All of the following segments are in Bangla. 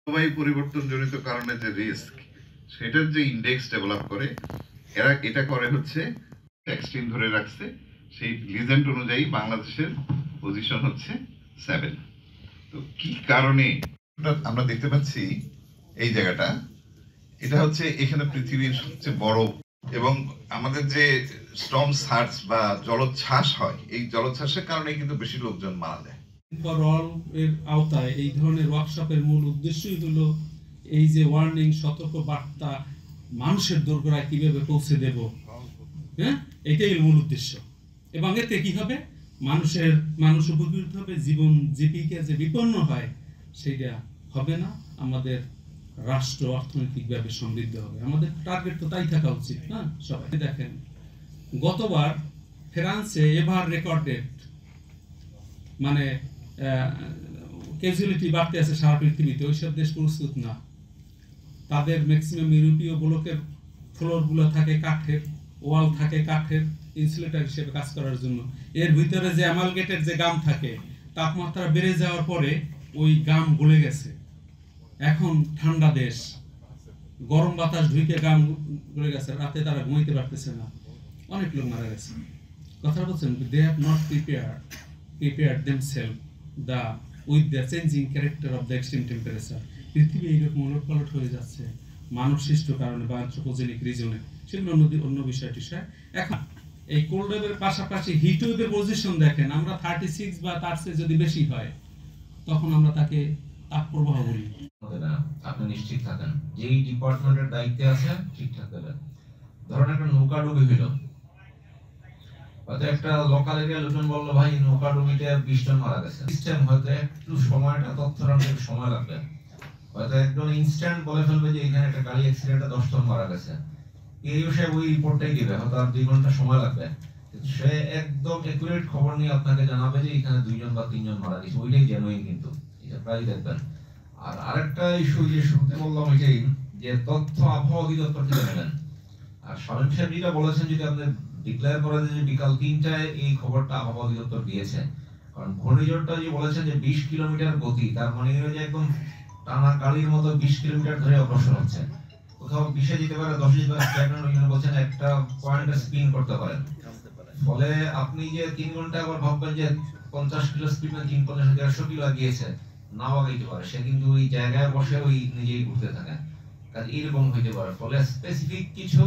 জলবায়ু পরিবর্তন জনিত কারণে যে রিস্ক, সেটার যে ইন্ডেক্স ডেভেলপ করে, এরা এটা করে হচ্ছে এক্সট্রিম ধরে রাখছে। সেই লিজেন্ড অনুযায়ী বাংলাদেশের পজিশন হচ্ছে 7। তো কি কারণে আমরা দেখতে পাচ্ছি এই জায়গাটা, এটা হচ্ছে এখানে পৃথিবীর সবচেয়ে বড়, এবং আমাদের যে স্টর্ম সার্জ বা জলোচ্ছ্বাস হয়, এই জলোচ্ছ্বাসের কারণে কিন্তু বেশি লোকজন মারা যায়। ওভারঅল এর আওতায় এই ধরনের ওয়ার্কশপের মূল উদ্দেশ্যই হলো এই যে ওয়ার্নিং, সতর্ক বার্তা মানুষের দোরগোড়ায় কিভাবে পৌঁছে দেব, হ্যাঁ, এটাই মূল উদ্দেশ্য। এবং এতে কি হবে, মানুষ উপকৃত হবে, জীবন জীবিকা যে বিপন্ন হয় সেটা হবে না, আমাদের রাষ্ট্র অর্থনৈতিকভাবে সমৃদ্ধ হবে। আমাদের টার্গেট তো তাই থাকা উচিত না? সবাই দেখেন, গতবার ফ্রান্সে এভার রেকর্ডেড মানে ক্যাজুয়ালিটি বাড়তে আছে সারা পৃথিবীতে। ওইসব দেশ প্রস্তুত না। তাদের ম্যাক্সিমাম ইউরোপীয় ব্লকের ফ্লোরগুলো থাকে কাঠের, ওয়াল থাকে কাঠের, ইনসুলেটর হিসেবে কাজ করার জন্য। এর ভিতরে যে অ্যামালগেটেড যে গাম থাকে, তাপমাত্রা বেড়ে যাওয়ার পরে ওই গাম গলে গেছে। এখন ঠান্ডা দেশ, গরম বাতাস ঢুকে গাম গলে গেছে, রাতে তারা ঘুমাইতে পারতেছে না, অনেক লোক মারা গেছে। কথা বলছেন, they have not prepared themselves with the changing character of the extreme temperature. পৃথিবী এইরকম উলটপালট হয়ে যাচ্ছে মানব সৃষ্ট কারণে বা অ্যানথ্রোপোজেনিক রিজনে, সেগুলো অন্য বিষয়টি। এখন এই কোল্ড ওয়েভের পাশাপাশি হিট ওয়েভের পজিশন দেখেন, আমরা 36 বা তার চেয়ে যদি বেশি হয় তখন আমরা তাকে তাপ প্রবাহ বলি। আপনি নিশ্চিত থাকেন যেই ডিপার্টমেন্টের দায়িত্বে আছে ঠিকঠাক দেবেন। ধরুন একটা নৌকা ডুবি হইল, হয়তো একটা লোকাল এরিয়া লোকজন বললো ভাই নৌকা ডুবিতে 20 জন মারা গেছে। সিস্টেম হয়তো একটু সময়টা তথ্যটা সময় লাগবে, হয়তো একজন ইনস্ট্যান্ট বলে ফেলবে যে এখানে একটা গাড়ি অ্যাক্সিডেন্টে 10 জন মারা গেছে, এই বিষয়ে ওই রিপোর্টটাই দিবে, হয়তো আর 2 ঘন্টা সময় লাগবে। সে একদম একুরেট খবর নিয়ে আপনাকে জানাবে যে এখানে 2 জন বা 3 জন মারা গেছে, ওইটাই জেনুইন। কিন্তু এটা প্রায় দেখবেন। আর আরেকটা ইস্যু যে শুরুতে বললাম, এটাই যে তথ্য আবহাওয়া অধিদপ্তর থেকে নেবেন। আর শামীম সাহেব যেটা বলেছেন, যদি আপনি ডিক্লেয়ার করে যে বিকাল 3টায় এই খবরটা আবহাওয়া অধিদপ্তর দিয়েছে, কারণ ঘূর্ণিঝড়টা যে বলেছেন যে 20 কিলোমিটার গতি, তার মানে যে একদম টানা গাড়ির মতো 20 কিলোমিটার ধরে অগ্রসর হচ্ছে। কোথাও 20-এ যেতে পারে, 10-এ যেতে পারে, স্ট্যাগনেন্ট বলছেন একটা পয়েন্টে স্পিন করতে পারেন। ফলে আপনি যে 3 ঘন্টা আবার ভাববেন যে 50 কিলো স্পিড না 350-150 কিলো গিয়েছে, নাও আগাইতে পারে, সে কিন্তু ওই জায়গায় বসে ওই নিজেই ঘুরতে থাকে। কাজ এরকম হইতে পারে। ফলে স্পেসিফিক কিছু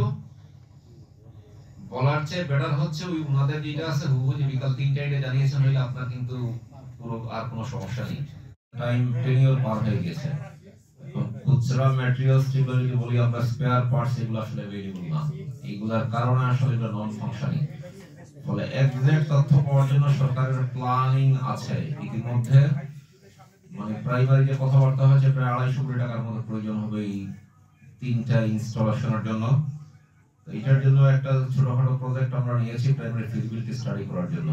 বলার চেয়ে বেটার হচ্ছে ওই উনাদের যেটা আছে হুবহু যে বিকাল 3টায় এটা জানিয়েছেন, হইলে আপনার কিন্তু পুরো আর কোনো সমস্যা নেই। টাইম টেনিওর পার হয়ে গেছে। এখন খুচরা ম্যাটেরিয়ালস যেগুলো যদি বলি আমরা স্পেয়ার পার্টস, এগুলো আসলে अवेलेबल না। এইগুলোর কারণে আসলে এটা নন ফাংশনিং। ফলে এক্সাক্ট তথ্য পাওয়ার জন্য সরকারের প্ল্যানিং আছে ইতিমধ্যে। মানে প্রাইমারি যে কথাবার্তা হয়েছে, প্রায় 250 কোটি টাকার মতো প্রয়োজন হবে এই 3টা ইনস্টলেশনের জন্য। এটার জন্য একটা ছোটখাটো প্রজেক্ট আমরা নিয়েছি প্রাইমারি ফিজিবিলিটি স্টাডি করার জন্য।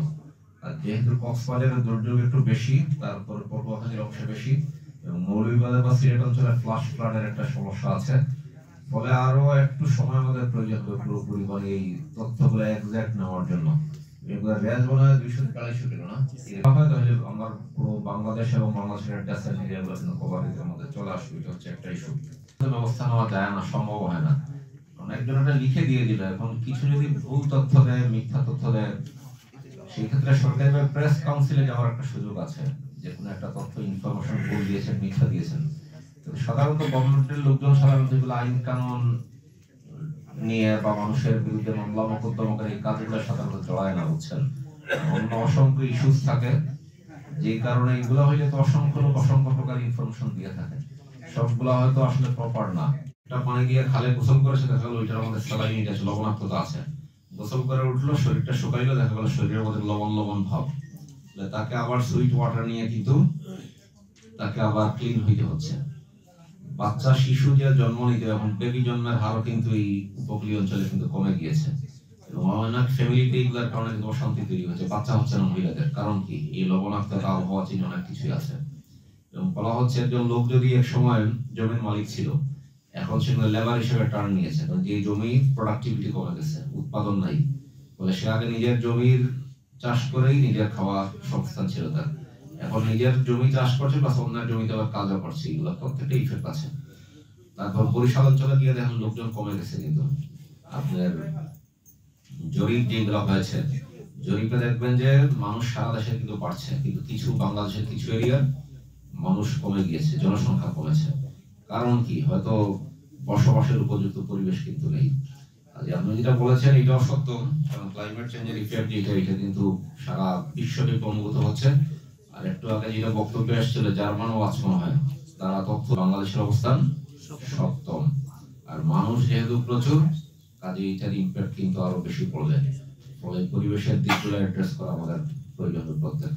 আর যেহেতু কক্সবাজারের দুর্যোগ একটু বেশি, তারপর পটুয়াখালীর অংশে বেশি, এবং মৌলভীবাজার বা সিলেট অঞ্চলে ফ্লাশ ফ্লাডের একটা সমস্যা আছে। ফলে আরো একটু সময় আমাদের প্রয়োজন হবে পুরোপুরি মানে এই তথ্যগুলো এক্সাক্ট নেওয়ার জন্য। এগুলো রেঞ্জ মনে হয় 200-250 কিলো না, তাহলে আমার পুরো বাংলাদেশ এবং বাংলাদেশের ডেসেন্ট এরিয়াগুলো কিন্তু কভারেজের মধ্যে চলে আসবে। এটা হচ্ছে একটা ইস্যু। ব্যবস্থা নেওয়া যায় না, সম্ভব হয় না। একজন একটা লিখে দিয়ে দিল, এখন কিছু যদি ভুল তথ্য দেয়, মিথ্যা তথ্য দেয়, সেই ক্ষেত্রে সরকারি প্রেস কাউন্সিলে যাওয়ার একটা সুযোগ আছে, যে কোনো একটা তথ্য ইনফরমেশন ভুল দিয়েছেন, মিথ্যা দিয়েছেন। সাধারণত গভর্নমেন্টের লোকজন সাধারণত এগুলো আইন কানুন নিয়ে বা মানুষের বিরুদ্ধে মামলা মোকদ্দমা করে এই কাজগুলো সাধারণত জড়ায় না, বুঝছেন। অন্য অসংখ্য ইস্যুস থাকে, যে কারণে এগুলো হইলে তো অসংখ্য লোক অসংখ্য প্রকার ইনফরমেশন দিয়ে থাকে, সবগুলো হয়তো আসলে প্রপার না। একটা পানি দিয়ে খালে গোসল করেছে, দেখা গেল ওইটার মধ্যে স্যালাইন আছে, লবণাক্ততা আছে। গোসল করে উঠলো, শরীরটা শুকাইলো, দেখা গেল শরীরের মধ্যে লবণ লবণ ভাব। তাকে আবার সুইট ওয়াটার নিয়ে কিন্তু তাকে আবার ক্লিন হইতে হচ্ছে। বাচ্চা শিশু যে জন্ম নিতে, এখন বেবি জন্মের হারও কিন্তু এই উপকূলীয় অঞ্চলে কিন্তু কমে গিয়েছে, এবং অনেক ফ্যামিলিতে এগুলোর কারণে কিন্তু অশান্তি তৈরি হচ্ছে। বাচ্চা হচ্ছে না মহিলাদের, কারণ কি? এই লবণাক্ততা, আবহাওয়া চিহ্ন অনেক কিছুই আছে। এবং বলা হচ্ছে একজন লোক যদি এক সময় জমির মালিক ছিল, এখন সে লেবার হিসেবে টার্ন নিয়েছে, কারণ যে জমি প্রোডাক্টিভিটি কমে গেছে, উৎপাদন নাই। বলে সে আগে নিজের জমির চাষ করেই নিজের খাওয়ার সংস্থান ছিল তার, এখন নিজের জমি চাষ করছে প্লাস অন্যের জমিতে আবার কাজও করছে, এগুলো প্রত্যেকটা ইফেক্ট আছে। তারপর বরিশাল অঞ্চলে গিয়ে দেখেন লোকজন কমে গেছে, কিন্তু আপনার জরিপ যেগুলো হয়েছে জরিপে দেখবেন যে মানুষ সারা দেশে কিন্তু বাড়ছে, কিন্তু কিছু বাংলাদেশের কিছু এরিয়ার মানুষ কমে গিয়েছে, জনসংখ্যা কমেছে। কারণ কি? হয়তো বসবাসের উপযুক্ত পরিবেশ কিন্তু নেই। আজ আপনি যেটা বলেছেন এটাও সত্য, কারণ ক্লাইমেট চেঞ্জের ইফেক্ট এটা কিন্তু সারা বিশ্বব্যাপী অনুভূত হচ্ছে। আর একটু আগে যেটা বক্তব্য এসেছিল জার্মান ওয়াচ মনে হয়, তারা তথ্য বাংলাদেশের অবস্থান সপ্তম। আর মানুষ যেহেতু প্রচুর, কাজে এটার ইম্প্যাক্ট কিন্তু আরো বেশি পড়বে। ফলে পরিবেশের দিকগুলো অ্যাড্রেস করা আমাদের প্রয়োজন প্রত্যেক